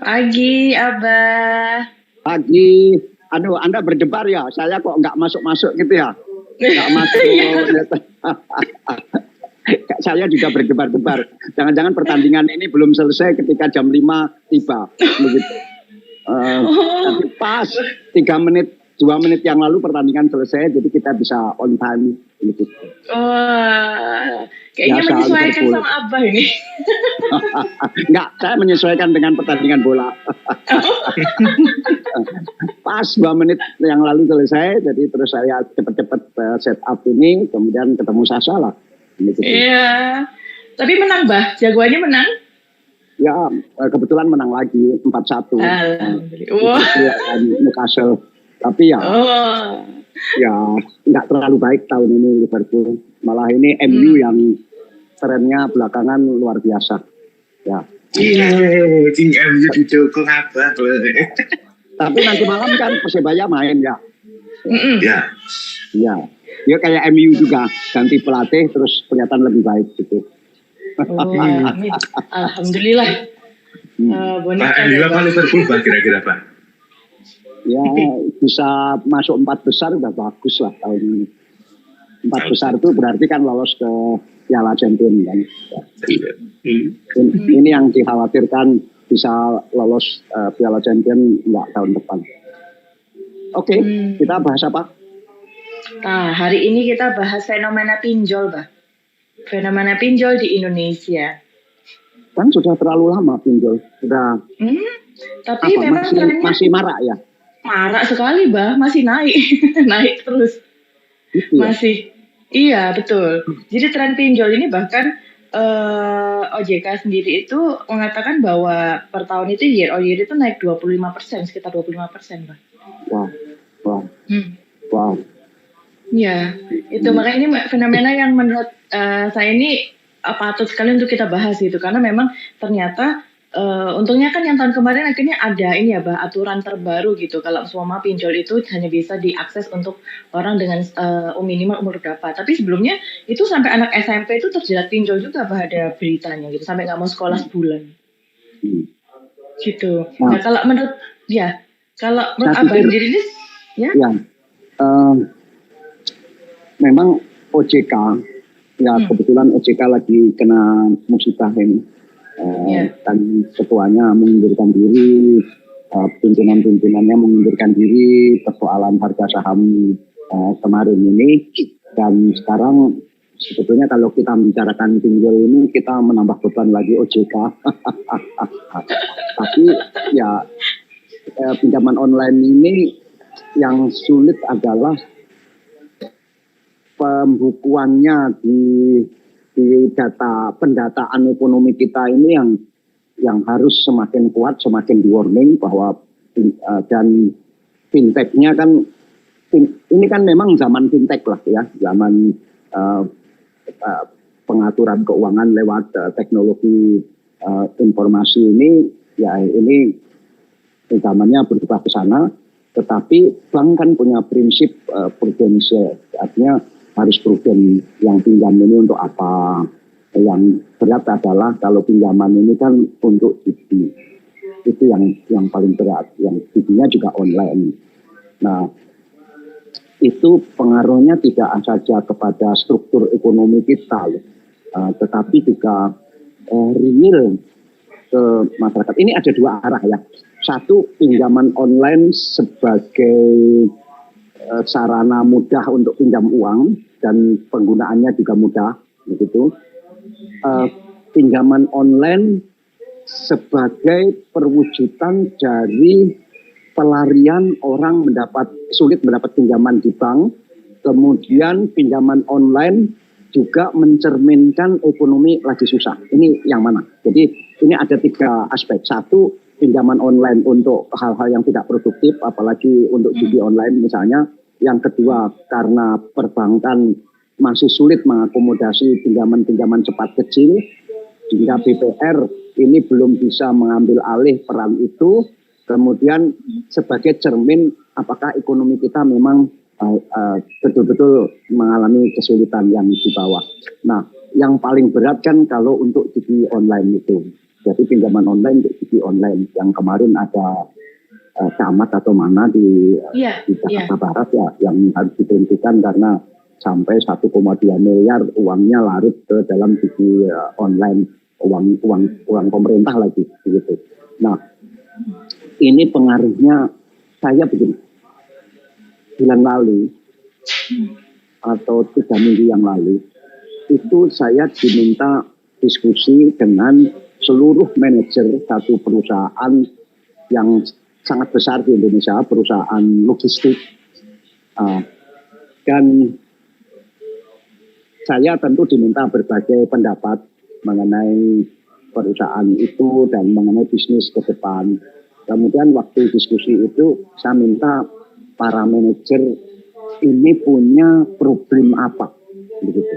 Pagi, Abah. Pagi, Anda berdebar ya, saya kok nggak masuk-masuk gitu ya? Nggak masuk. Saya juga berdebar-debar. Jangan-jangan pertandingan ini belum selesai ketika jam 5 tiba. Begitu. Tapi pas 3 menit, 2 menit yang lalu pertandingan selesai, jadi kita bisa on time. Gitu. Kayaknya ya, menyesuaikan sama Abah ini. Enggak, saya menyesuaikan dengan pertandingan bola. Pas 2 menit yang lalu selesai, jadi terus saya cepat-cepat set up ini, kemudian ketemu Sasa lah. Gitu. Iya, tapi menang Bah, jagoannya menang? Ya, kebetulan menang lagi 4-1. Alhamdulillah. Newcastle. Tapi ya, ya nggak terlalu baik tahun ini Liverpool. Malah ini MU yang trennya belakangan luar biasa. Ya. Iya, MU didukung apa? Tapi nanti malam kan Persebaya main ya. Ya. Ya. Dia kayak MU juga, ganti pelatih terus kelihatan lebih baik gitu. Amin. Alhamdulillah. Pak MU apa Liverpool Pak kira-kira Pak? Ya bisa masuk 4 besar udah bagus lah tahun ini. 4 besar itu berarti kan lolos ke Piala Champions kan. Ya. Ini yang dikhawatirkan bisa lolos Piala Champions enggak tahun depan. Oke, kita bahas apa? Nah, hari ini kita bahas fenomena pinjol, Bah. Fenomena pinjol di Indonesia. Kan sudah terlalu lama pinjol. Sudah. Tapi apa, memang masih marak ya? Marak sekali, Bah. Masih naik. Naik terus. Gitu ya? Masih. Iya, betul. Jadi tren pinjol ini bahkan OJK sendiri itu mengatakan bahwa per tahun itu year on year itu naik 25%, sekitar 25%, Bah. Wow. Ya, itu makanya ini fenomena yang menurut saya ini patut sekali untuk kita bahas gitu, karena memang ternyata untungnya kan yang tahun kemarin akhirnya ada ini ya, Bah, aturan terbaru gitu, kalau semua pinjol itu hanya bisa diakses untuk orang dengan minimal umur berapa. Tapi sebelumnya itu sampai anak SMP itu terjerat pinjol juga, Bah, ada beritanya gitu, sampai nggak mau sekolah sebulan. Gitu. Nah, kalau menurut Abah sendiri ini ya? Memang OJK, ya kebetulan OJK lagi kena musibah ini. Dan ketuanya mengundurkan diri, pimpinan-pimpinannya mengundurkan diri, persoalan harga saham kemarin ini. Dan sekarang sebetulnya kalau kita membicarakan pinjol ini, kita menambah beban lagi OJK. Tapi ya pinjaman online ini yang sulit adalah pembukuannya di data pendataan ekonomi kita ini yang harus semakin kuat, semakin di warning bahwa dan fintechnya kan ini kan memang zaman fintech lah ya, zaman pengaturan keuangan lewat teknologi informasi ini ya, ini zamannya berubah ke sana. Tetapi bank kan punya prinsip prudensial, artinya harus prudent, yang pinjam ini untuk apa. Yang berat adalah kalau pinjaman ini kan untuk DP. Itu yang paling berat, yang DP-nya juga online. Nah, itu pengaruhnya tidak saja kepada struktur ekonomi kita, tetapi juga real ke masyarakat. Ini ada 2 arah ya. Satu, pinjaman online sebagai sarana mudah untuk pinjam uang dan penggunaannya juga mudah, begitu. Pinjaman online sebagai perwujudan dari pelarian orang sulit mendapat pinjaman di bank, kemudian pinjaman online juga mencerminkan ekonomi lagi susah. Ini yang mana? Jadi ini ada 3 aspek. Satu, pinjaman online untuk hal-hal yang tidak produktif, apalagi untuk judi online misalnya. Yang kedua, karena perbankan masih sulit mengakomodasi pinjaman-pinjaman cepat kecil, sehingga BPR ini belum bisa mengambil alih peran itu. Kemudian sebagai cermin apakah ekonomi kita memang betul-betul mengalami kesulitan yang di bawah. Nah, yang paling berat kan kalau untuk judi online itu. Jadi pinjaman online untuk judi online yang kemarin ada camat atau mana di Jakarta Barat ya yang harus diberhentikan karena sampai 1,2 miliar uangnya larut ke dalam judi online, uang pemerintah lagi begitu. Nah, ini pengaruhnya saya begini. Bulan lalu atau 3 minggu yang lalu itu saya diminta diskusi dengan seluruh manajer satu perusahaan yang sangat besar di Indonesia, perusahaan logistik. Dan saya tentu diminta berbagai pendapat mengenai perusahaan itu dan mengenai bisnis ke depan. Kemudian waktu diskusi itu saya minta para manajer ini punya problem apa, begitu.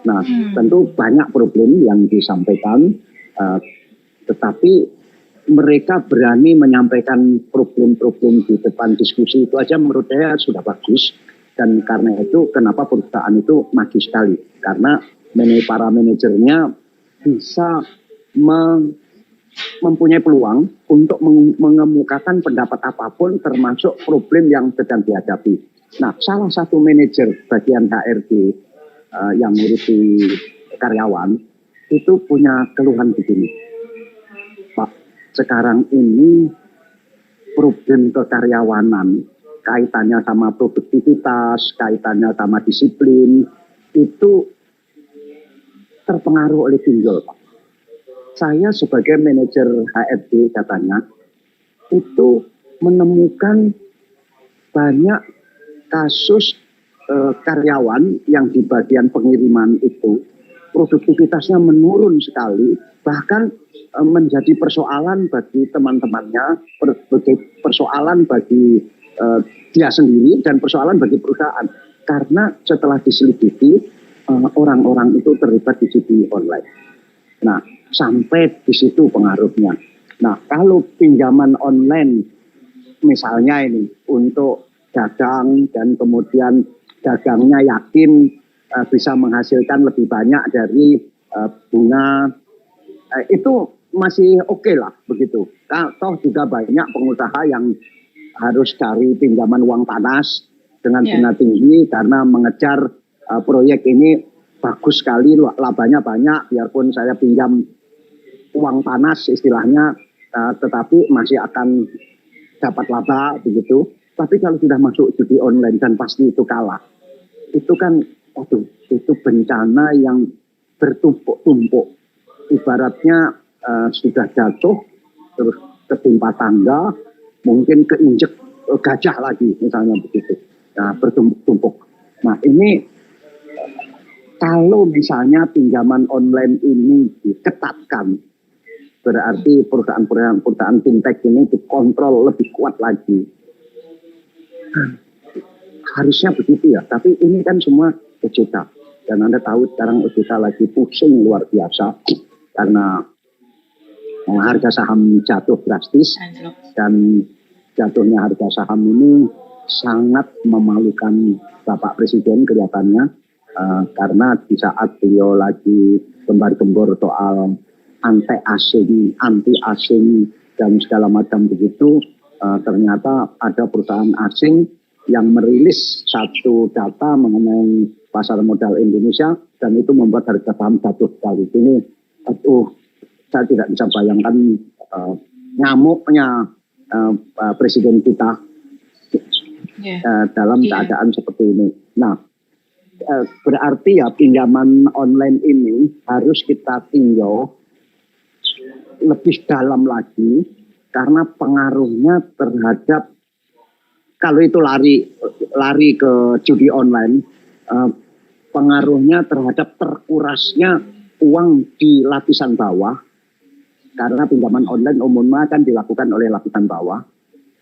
Nah, tentu banyak problem yang disampaikan, tetapi mereka berani menyampaikan problem-problem di depan diskusi itu aja menurut saya sudah bagus. Dan karena itu kenapa perusahaan itu maju sekali, karena para manajernya bisa mempunyai peluang untuk mengemukakan pendapat apapun termasuk problem yang sedang dihadapi. Nah, salah satu manajer bagian HRD yang ngurusi karyawan itu punya keluhan begini. Pak, sekarang ini problem kekaryawanan kaitannya sama produktivitas, kaitannya sama disiplin itu terpengaruh oleh pinjol, Pak. Saya sebagai manajer HRD katanya itu menemukan banyak kasus karyawan yang di bagian pengiriman itu produktivitasnya menurun sekali, bahkan menjadi persoalan bagi teman-temannya, persoalan bagi dia sendiri dan persoalan bagi perusahaan. Karena setelah diselidiki orang-orang itu terlibat di judi online. Nah, sampai di situ pengaruhnya. Nah, kalau pinjaman online misalnya ini untuk dagang dan kemudian dagangnya yakin bisa menghasilkan lebih banyak dari bunga, itu masih oke lah begitu. Toh juga banyak pengusaha yang harus cari pinjaman uang panas dengan bunga tinggi karena mengejar proyek ini bagus sekali, labanya banyak, biarpun saya pinjam uang panas istilahnya, tetapi masih akan dapat laba begitu. Tapi kalau sudah masuk judi online dan pasti itu kalah, itu kan itu bencana yang bertumpuk-tumpuk. Ibaratnya sudah jatuh, terus ketimpa tangga, mungkin keinjek gajah lagi misalnya begitu. Nah, bertumpuk-tumpuk. Nah, ini kalau misalnya pinjaman online ini diketatkan, berarti perusahaan fintech ini dikontrol lebih kuat lagi. Harusnya begitu ya, tapi ini kan semua OJK. Dan Anda tahu sekarang OJK lagi pusing luar biasa karena harga saham jatuh drastis, dan jatuhnya harga saham ini sangat memalukan Bapak Presiden kelihatannya, karena di saat beliau lagi gembar-gembor soal anti asing dan segala macam begitu, ternyata ada perusahaan asing yang merilis satu data mengenai pasar modal Indonesia dan itu membuat harga saham jatuh sekali. Ini, saya tidak bisa bayangkan ngamuknya presiden kita dalam keadaan seperti ini. Nah, berarti ya pinjaman online ini harus kita tinjau lebih dalam lagi karena pengaruhnya terhadap, kalau itu lari ke judi online, pengaruhnya terhadap terkurasnya uang di lapisan bawah, karena pinjaman online umumnya kan dilakukan oleh lapisan bawah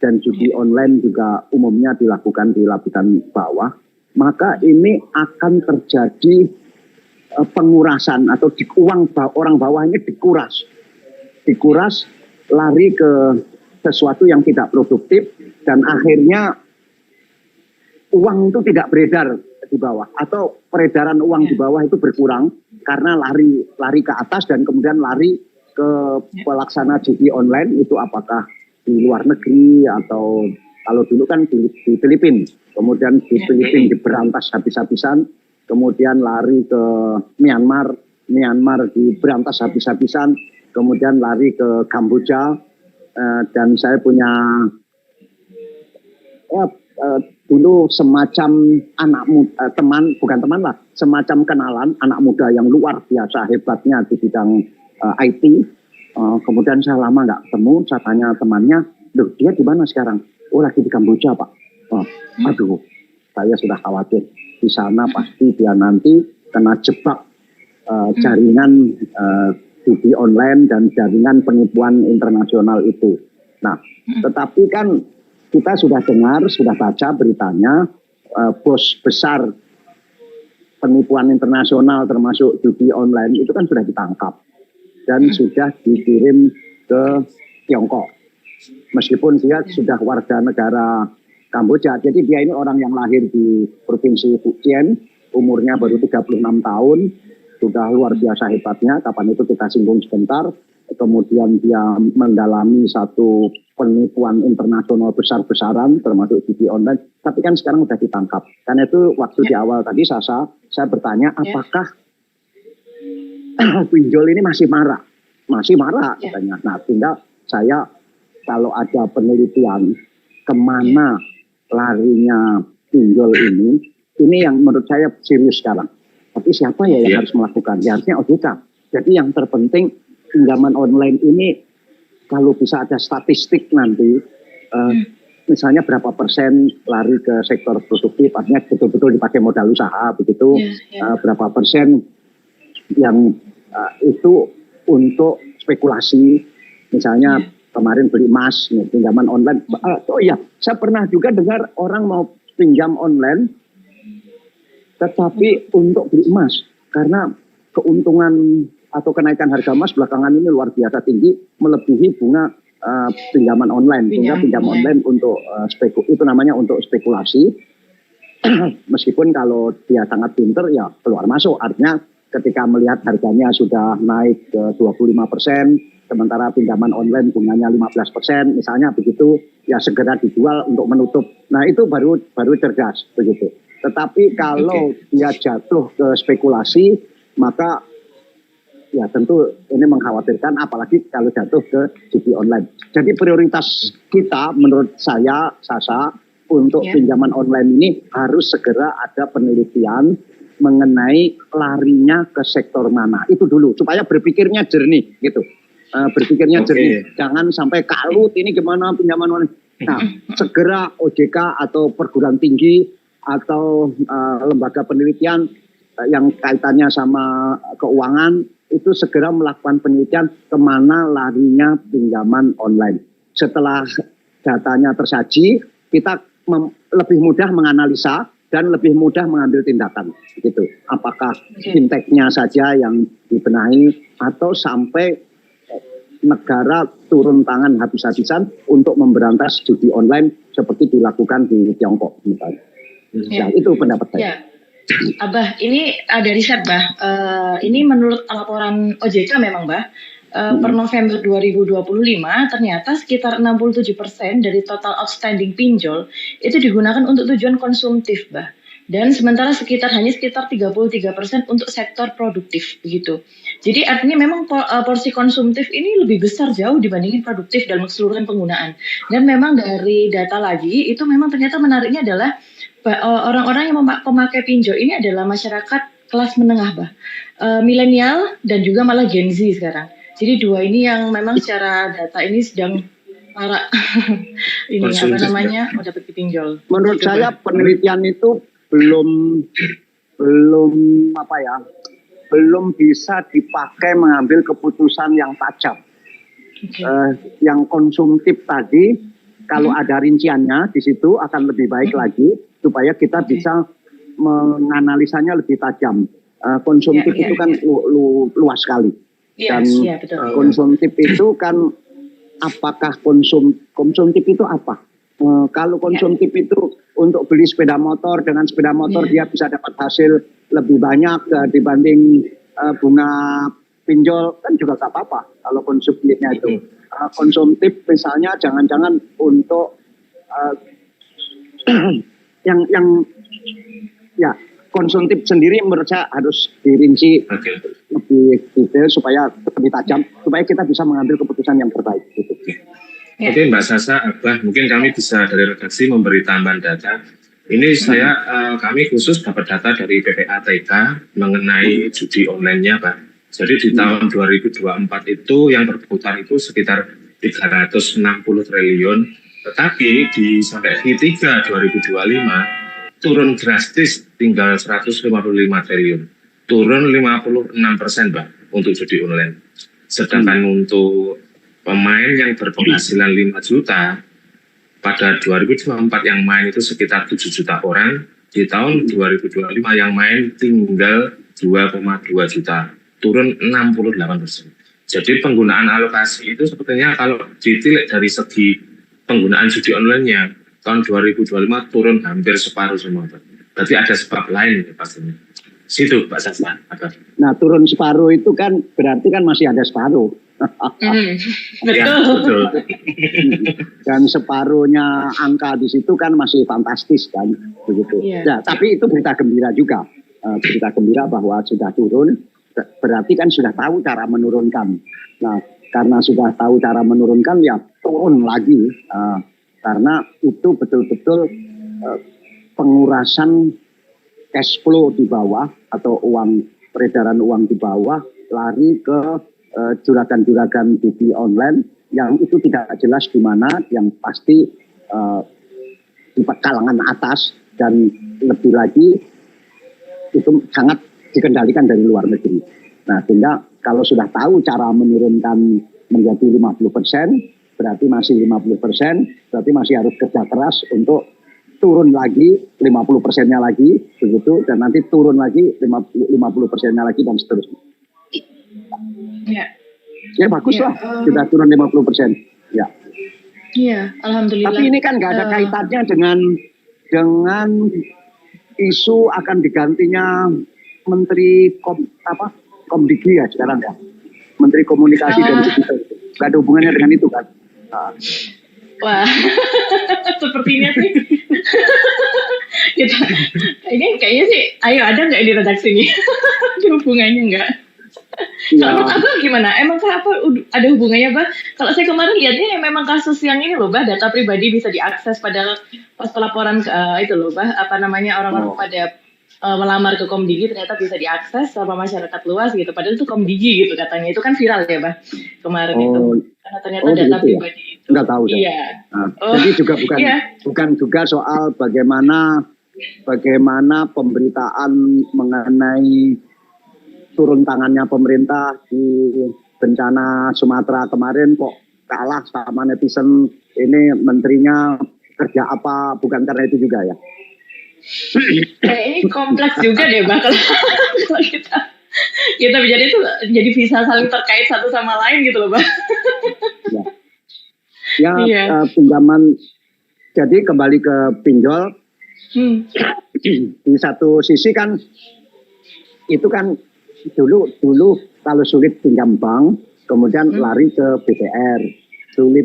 dan judi online juga umumnya dilakukan di lapisan bawah, maka ini akan terjadi pengurasan atau uang orang bawah ini dikuras lari ke sesuatu yang tidak produktif dan akhirnya uang itu tidak beredar di bawah atau peredaran uang di bawah itu berkurang karena lari ke atas dan kemudian lari ke pelaksana judi online itu apakah di luar negeri atau kalau dulu kan di Filipina, kemudian di Filipina diberantas habis-habisan, kemudian lari ke Myanmar diberantas habis-habisan, kemudian lari ke Kamboja, dan saya punya dulu semacam semacam kenalan anak muda yang luar biasa hebatnya di bidang IT. Kemudian saya lama nggak ketemu, saya tanya temannya, loh dia di mana sekarang? Oh lagi di Kamboja Pak. Aduh, saya sudah khawatir di sana pasti dia nanti kena jebak jaringan judi online dan jaringan penipuan internasional itu. Nah, tetapi kan kita sudah dengar, sudah baca beritanya, bos besar penipuan internasional termasuk judi online itu kan sudah ditangkap dan sudah dikirim ke Tiongkok. Meskipun dia sudah warga negara Kamboja, jadi dia ini orang yang lahir di Provinsi Fujian, umurnya baru 36 tahun, sudah luar biasa hebatnya, kapan itu kita singgung sebentar. Kemudian dia mendalami satu penipuan internasional besar-besaran termasuk judi online, tapi kan sekarang sudah ditangkap. Karena itu waktu di awal tadi saya bertanya apakah pinjol ini masih marak katanya. Nah tinggal saya kalau ada penelitian kemana larinya pinjol ini yang menurut saya serius sekarang. Tapi siapa ya yang harus melakukan? Ya harusnya OJK. Jadi yang terpenting pinjaman online ini kalau bisa ada statistik nanti, misalnya berapa persen lari ke sektor produktif, artinya betul-betul dipakai modal usaha, begitu, berapa persen yang itu untuk spekulasi, misalnya kemarin beli emas, pinjaman online. Oh iya, saya pernah juga dengar orang mau pinjam online, tetapi untuk beli emas, karena keuntungan atau kenaikan harga emas belakangan ini luar biasa tinggi, melebihi bunga pinjaman online. Sehingga pinjam online untuk itu namanya untuk spekulasi. Meskipun kalau dia sangat pinter ya keluar masuk, artinya ketika melihat harganya sudah naik ke 25%, sementara pinjaman online bunganya 15%, misalnya begitu, ya segera dijual untuk menutup. Nah itu baru cerdas begitu. Tetapi kalau dia jatuh ke spekulasi, maka ya tentu ini mengkhawatirkan, apalagi kalau jatuh ke judi online. Jadi prioritas kita menurut saya, Sasa, untuk pinjaman online ini harus segera ada penelitian mengenai larinya ke sektor mana. Itu dulu, supaya berpikirnya jernih gitu. Berpikirnya jernih. Jangan sampai kalut ini gimana pinjaman online. Nah, segera OJK atau perguruan tinggi atau lembaga penelitian yang kaitannya sama keuangan itu segera melakukan penelitian kemana larinya pinjaman online. Setelah datanya tersaji, kita lebih mudah menganalisa dan lebih mudah mengambil tindakan. Gitu. Apakah fintech-nya saja yang dibenahi atau sampai negara turun tangan habis-habisan untuk memberantas judi online seperti dilakukan di Tiongkok misalnya. Nah, itu pendapat saya. Abah, ini ada riset, Bah. Ini menurut laporan OJK memang, Bah. Per November 2025, ternyata sekitar 67% dari total outstanding pinjol itu digunakan untuk tujuan konsumtif, Bah. Dan sementara hanya sekitar 33% untuk sektor produktif, begitu. Jadi artinya memang porsi konsumtif ini lebih besar jauh dibandingin produktif dalam keseluruhan penggunaan. Dan memang dari data lagi, itu memang ternyata menariknya adalah orang-orang yang pemakai pinjol ini adalah masyarakat kelas menengah, Bah. Milenial dan juga malah Gen Z sekarang. Jadi dua ini yang memang secara data ini sedang marak ini dapat pinjol. Menurut saya penelitian itu belum bisa dipakai mengambil keputusan yang tajam. Yang konsumtif tadi kalau ada rinciannya di situ akan lebih baik lagi supaya kita bisa menganalisanya lebih tajam. Konsumtif itu kan luas sekali. Dan konsumtif itu kan apakah konsumtif itu apa? Kalau konsumtif itu untuk beli sepeda motor, dengan sepeda motor dia bisa dapat hasil lebih banyak dibanding bunga pinjol kan juga nggak apa-apa kalau konsumtifnya itu. Konsumtif misalnya jangan-jangan untuk yang ya konsumtif sendiri menurut saya harus dirinci lebih detail supaya lebih tajam supaya kita bisa mengambil keputusan yang terbaik gitu. Oke Mbak Sasa, Abah, mungkin kami bisa dari redaksi memberi tambahan data. Ini kami khusus dapat data dari PPATK mengenai judi online-nya Pak. Jadi di tahun 2024 itu yang berputar itu sekitar 360 triliun, tetapi sampai Q3 2025 turun drastis tinggal 155 triliun, turun 56% Pak untuk judi online. Sedangkan untuk pemain yang berpenghasilan 5 juta pada 2024 yang main itu sekitar 7 juta orang, di tahun 2025 yang main tinggal 2,2 juta, turun 68%. Jadi penggunaan alokasi itu sepertinya kalau ditilik dari segi penggunaan judi online-nya, tahun 2025 turun hampir separuh semua. Berarti ada sebab lain pastinya. Situ Pak Sasa. Nah turun separuh itu kan berarti kan masih ada separuh. Betul. Ya, betul. Dan separuhnya angka di situ kan masih fantastis kan begitu. Nah, tapi itu berita gembira juga. Berita gembira bahwa sudah turun, berarti kan sudah tahu cara menurunkan. Nah, karena sudah tahu cara menurunkan ya turun lagi. Karena itu betul-betul pengurasan cash flow di bawah atau peredaran uang di bawah lari ke juragan-juragan judi online yang itu tidak jelas di mana, yang pasti di kalangan atas dan lebih lagi itu sangat dikendalikan dari luar negeri. Nah, sehingga kalau sudah tahu cara menurunkan menjadi 50%, berarti masih 50%, berarti masih harus kerja keras untuk turun lagi 50%-nya lagi begitu, dan nanti turun lagi 50%-nya lagi dan seterusnya. Ya bagus lah, sudah turun 50%. Ya. Iya, alhamdulillah. Tapi ini kan nggak ada kaitannya dengan isu akan digantinya Menteri Komdigi ya sekarang ya, Menteri Komunikasi dan Digital. Nggak ada hubungannya dengan itu kan? Wah, sepertinya sih. Kayaknya sih, ayo ada nggak di redaksi ini? Ada hubungannya nggak? Kalau menurut Abang gimana? Emangkah ada hubungannya, Bah? Kalau saya kemarin lihatnya ya memang kasus yang ini loh, Bah, data pribadi bisa diakses pada pas pelaporan itu loh, Bah, orang-orang pada melamar ke Komdigi ternyata bisa diakses sama masyarakat luas gitu. Padahal itu Komdigi gitu katanya. Itu kan viral ya, Bah, kemarin itu. Karena ternyata data pribadi itu. Enggak tahu. Iya. Jadi juga bukan juga soal bagaimana pemberitaan mengenai turun tangannya pemerintah di bencana Sumatera kemarin kok kalah sama netizen, ini menterinya kerja apa, bukan karena itu juga ya? Ini kompleks juga deh Bang, kalau kita menjadi itu jadi bisa saling terkait satu sama lain gitu loh Bang. Pinjaman, jadi kembali ke pinjol, di satu sisi kan itu kan dulu kalau sulit pinjam bank, kemudian lari ke BTR, sulit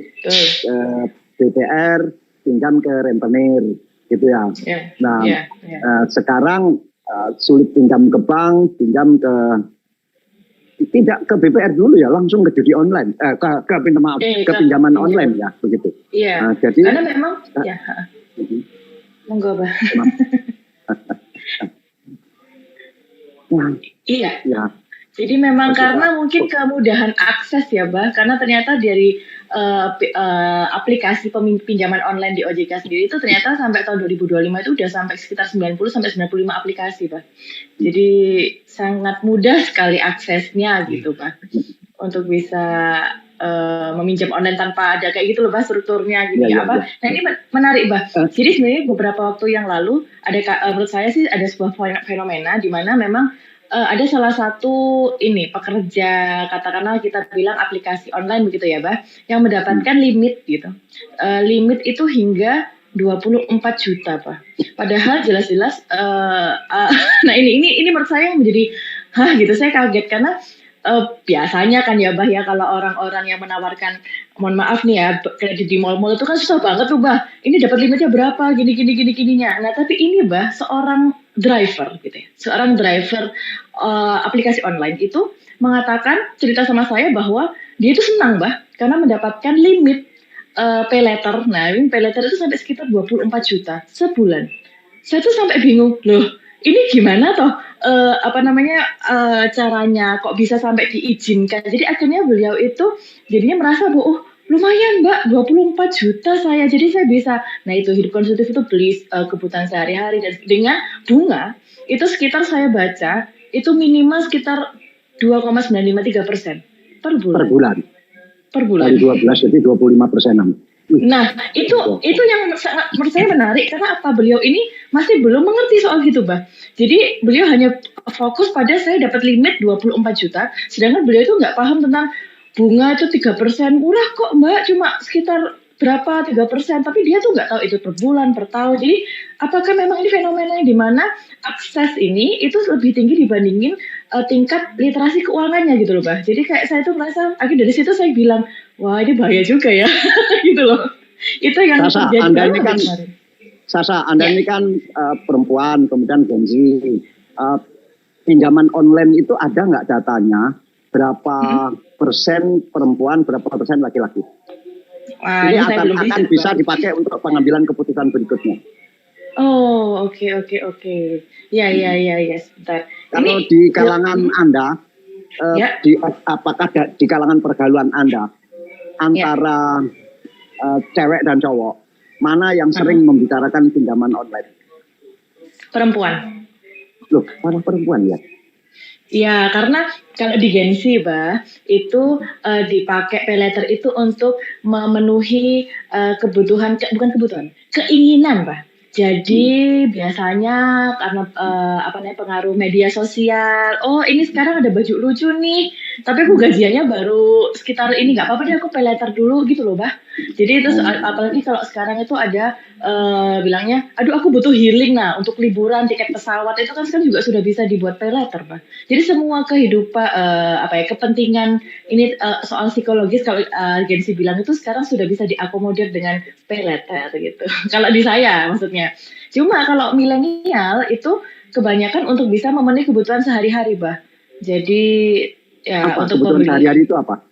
BTR pinjam ke rentenir, gitu ya. Sekarang sulit pinjam ke bank, pinjam ke tidak ke BPR dulu ya, langsung ke judi online, ke pinjaman online ya, begitu. Iya. Jadi karena memang monggo Bah. Iya. Ya. Jadi memang karena mungkin kemudahan akses ya, Bah. Karena ternyata dari aplikasi pinjaman online di OJK sendiri itu ternyata sampai tahun 2025 itu udah sampai sekitar 90 sampai 95 aplikasi, Bah. Jadi sangat mudah sekali aksesnya gitu, Bah. Untuk bisa meminjam online tanpa ada kayak gitu loh, Bah, strukturnya gitu ya. Nah, ini menarik, Bah. Jadi sebenarnya beberapa waktu yang lalu ada menurut saya sih ada sebuah fenomena di mana memang ada salah satu pekerja, katakanlah kita bilang aplikasi online begitu ya, Bah, yang mendapatkan limit gitu. Limit itu hingga 24 juta, Pak. Padahal jelas-jelas nah ini menurut saya yang menjadi gitu, saya kaget karena biasanya kan ya Bah ya, kalau orang-orang yang menawarkan, mohon maaf nih ya, kredit di mall-mall itu kan susah banget tuh Bah. Ini dapat limitnya berapa, gininya. Nah tapi ini Bah, seorang driver gitu ya, seorang driver aplikasi online itu mengatakan, cerita sama saya bahwa dia itu senang Bah, karena mendapatkan limit pay letter. Nah ini pay letter itu sampai sekitar 24 juta sebulan. Saya tuh sampai bingung, loh ini gimana toh caranya kok bisa sampai diizinkan. Jadi akhirnya beliau itu jadinya merasa bahwa oh lumayan Mbak 24 juta saya, jadi saya bisa. Nah itu hidup konsumtif itu beli kebutuhan sehari-hari, dan dengan bunga itu sekitar saya baca itu minimal sekitar 2,953% per per bulan. bulan. Per bulan. Dari 12 jadi 25%. Nah, itu yang menurut saya menarik, karena apa, beliau ini masih belum mengerti soal gitu, Bah. Jadi beliau hanya fokus pada saya dapat limit 24 juta, sedangkan beliau itu nggak paham tentang bunga itu 3%. Murah kok, Mbak, cuma sekitar berapa 3%, tapi dia tuh nggak tahu itu per bulan, per tahun. Jadi apakah memang ini fenomena di mana akses ini itu lebih tinggi dibandingin tingkat literasi keuangannya gitu loh, Bah. Jadi kayak saya tuh merasa, akhirnya dari situ saya bilang, wah ini bahaya juga ya, gitu loh. Itu yang Sasa, terjadi Anda ini kan kemarin. Anda ini kan perempuan, kemudian Gen Z. Pinjaman online itu ada nggak datanya? Berapa persen perempuan, berapa persen laki-laki? Wah, Ini ini saya belum akan bisa dipakai untuk pengambilan keputusan berikutnya. Oh, oke. Ya, sebentar. Kalau di kalangan Anda, apakah di kalangan pergaulan Anda, antara cewek dan cowok, mana yang sering membicarakan pinjaman online? Perempuan. Loh, malah perempuan ya? Ya, karena kalau di Gen Z, Bah, itu dipakai pay letter itu untuk memenuhi keinginan, Bah. Jadi biasanya karena pengaruh media sosial, oh ini sekarang ada baju lucu nih, tapi aku gajiannya baru sekitar ini, nggak apa-apa deh aku pay letter dulu gitu loh, Bah. Jadi itu apalagi kalau sekarang itu ada bilangnya, aduh aku butuh healing, nah untuk liburan, tiket pesawat itu kan sekarang juga sudah bisa dibuat pay letter, Bah. Jadi semua kehidupan kepentingan ini soal psikologis, kalau Gen Z bilang itu sekarang sudah bisa diakomodir dengan pay letter gitu. Kalau di saya maksudnya. Cuma kalau milenial itu kebanyakan untuk bisa memenuhi kebutuhan sehari-hari, Bah. Jadi ya apa? untuk Kebutuhan sehari-hari itu apa?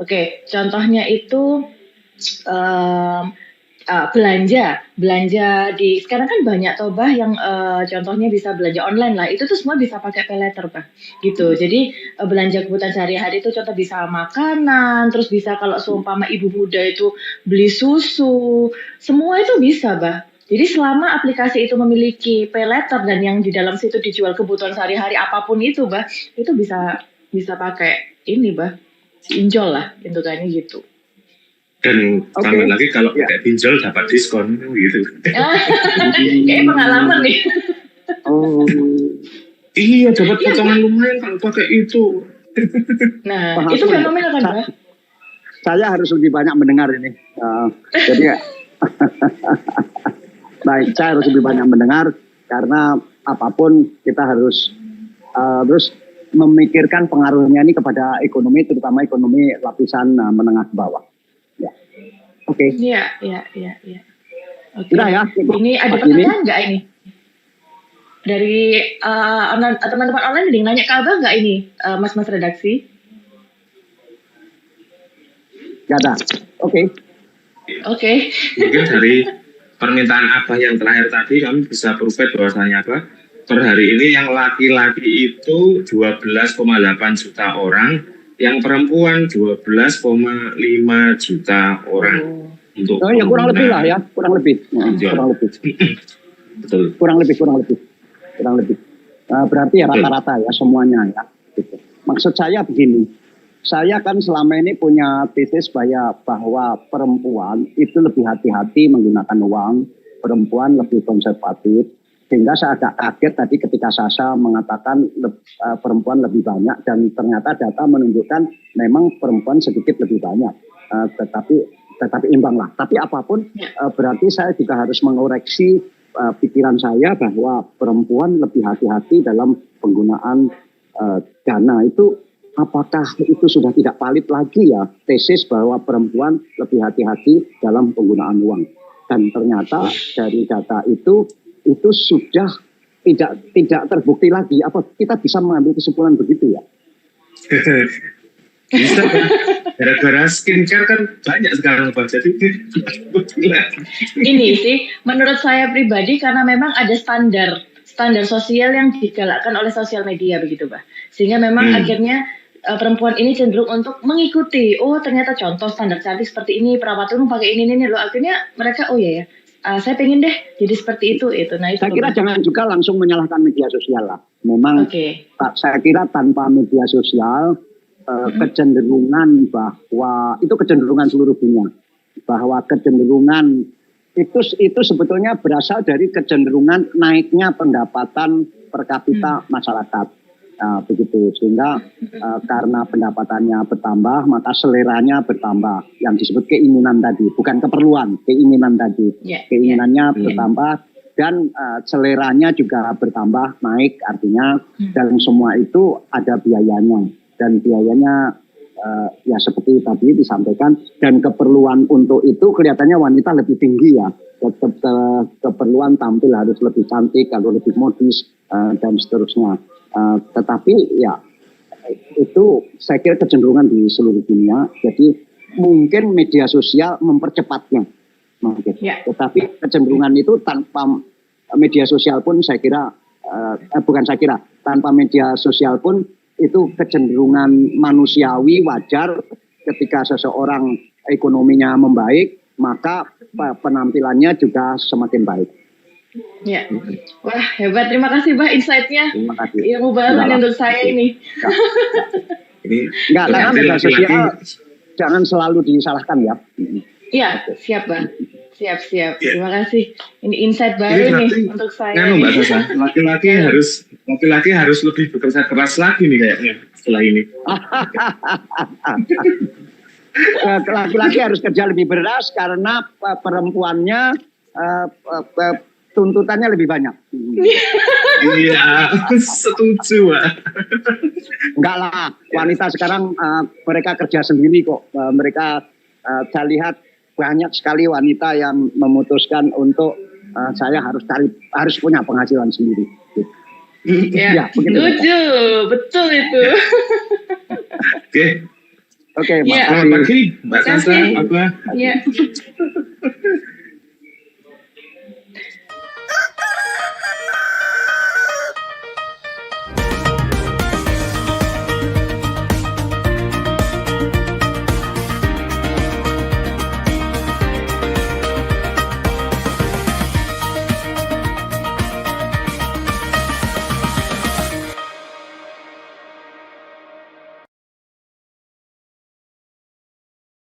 Oke, contohnya itu belanja di sekarang kan banyak toh Bah yang contohnya bisa belanja online lah, itu tuh semua bisa pakai pay letter Bah gitu. Jadi belanja kebutuhan sehari-hari itu contoh bisa makanan, terus bisa kalau seumpama ibu muda itu beli susu, semua itu bisa Bah. Jadi selama aplikasi itu memiliki pay letter dan yang di dalam situ dijual kebutuhan sehari-hari apapun itu Bah, itu bisa pakai ini Bah, pinjol lah bentukannya gitu. Dan tambah lagi kalau pakai pinjol dapat diskon gitu. Kayak pengalaman nih. Oh. Iya, dapat potongan lumayan kalau pakai itu. Nah, itu fenomena kan, Mbak? Saya harus lebih banyak mendengar ini. Jadi baik, saya harus lebih banyak mendengar karena apapun kita harus terus memikirkan pengaruhnya ini kepada ekonomi, terutama ekonomi lapisan menengah ke bawah. Ya, oke. Iya. Oke. Sudah ya. Ini ada pertanyaan nggak ini? Dari teman-teman online ada yang nanya ke Abah nggak ini, mas-mas redaksi? Nggak ada. Oke. Mungkin dari permintaan Abah yang terakhir tadi kami bisa provide bahwasanya Abah per hari ini yang laki-laki itu 12,8 juta orang, yang perempuan 12,5 juta orang. Untuk ya kurang lebih lah ya, kurang lebih. Betul. Kurang lebih. Berarti ya rata-rata ya semuanya ya. Gitu. Maksud saya begini, saya kan selama ini punya tesis bahwa perempuan itu lebih hati-hati menggunakan uang, perempuan lebih konservatif. Sehingga saya agak kaget tadi ketika Sasa mengatakan perempuan lebih banyak, dan ternyata data menunjukkan memang perempuan sedikit lebih banyak, tetapi imbang lah. Tapi apapun berarti saya juga harus mengoreksi pikiran saya bahwa perempuan lebih hati-hati dalam penggunaan dana. Itu apakah itu sudah tidak valid lagi ya tesis bahwa perempuan lebih hati-hati dalam penggunaan uang? Dan ternyata dari data itu sudah tidak terbukti lagi. Apa kita bisa mengambil kesimpulan begitu ya? Bisa kan? Gara-gara skincare kan banyak sekarang Pak. Jadi Ini sih menurut saya pribadi karena memang ada standar sosial yang digalakkan oleh sosial media begitu Pak. Sehingga memang akhirnya perempuan ini cenderung untuk mengikuti. Oh ternyata contoh standar cantik seperti ini, perawatan pakai ini loh. Akhirnya mereka oh ya. Saya pengen deh jadi seperti itu. Nah, itu saya kira jangan juga langsung menyalahkan media sosial lah. Memang saya kira tanpa media sosial kecenderungan bahwa itu kecenderungan seluruh dunia, bahwa kecenderungan itu sebetulnya berasal dari kecenderungan naiknya pendapatan per kapita masyarakat, begitu, sehingga karena pendapatannya bertambah maka seleranya bertambah, yang disebut keinginan tadi, bukan keperluan, keinginan tadi, keinginannya bertambah dan seleranya juga bertambah naik, artinya dalam semua itu ada biayanya. Dan biayanya ya seperti tadi disampaikan, dan keperluan untuk itu kelihatannya wanita lebih tinggi ya. Keperluan tampil harus lebih cantik, atau lebih modis dan seterusnya. Tetapi ya itu saya kira kecenderungan di seluruh dunia. Jadi mungkin media sosial mempercepatnya. Tetapi kecenderungan itu tanpa media sosial pun saya kira, tanpa media sosial pun itu kecenderungan manusiawi wajar. Ketika seseorang ekonominya membaik, maka penampilannya juga semakin baik. Ya, wah hebat, terima kasih Pak insight-nya. Terima kasih. Ilmu baru untuk saya ini. Enggak, karena media sosial jangan selalu disalahkan ya. Iya, siap Bang. Siap. Terima kasih. Ini insight baru nih untuk saya. Mbak Sasa, laki-laki harus lebih bekerja keras lagi nih kayaknya setelah ini. Laki-laki harus kerja lebih beras karena perempuannya tuntutannya lebih banyak. Iya, setuju Pak. Enggak lah, wanita sekarang mereka kerja sendiri kok. Mereka saya lihat banyak sekali wanita yang memutuskan untuk saya harus punya penghasilan sendiri. Ya, setuju, betul itu. Oke, Mbak. Selamat pagi, Mbak Sasa. Ya.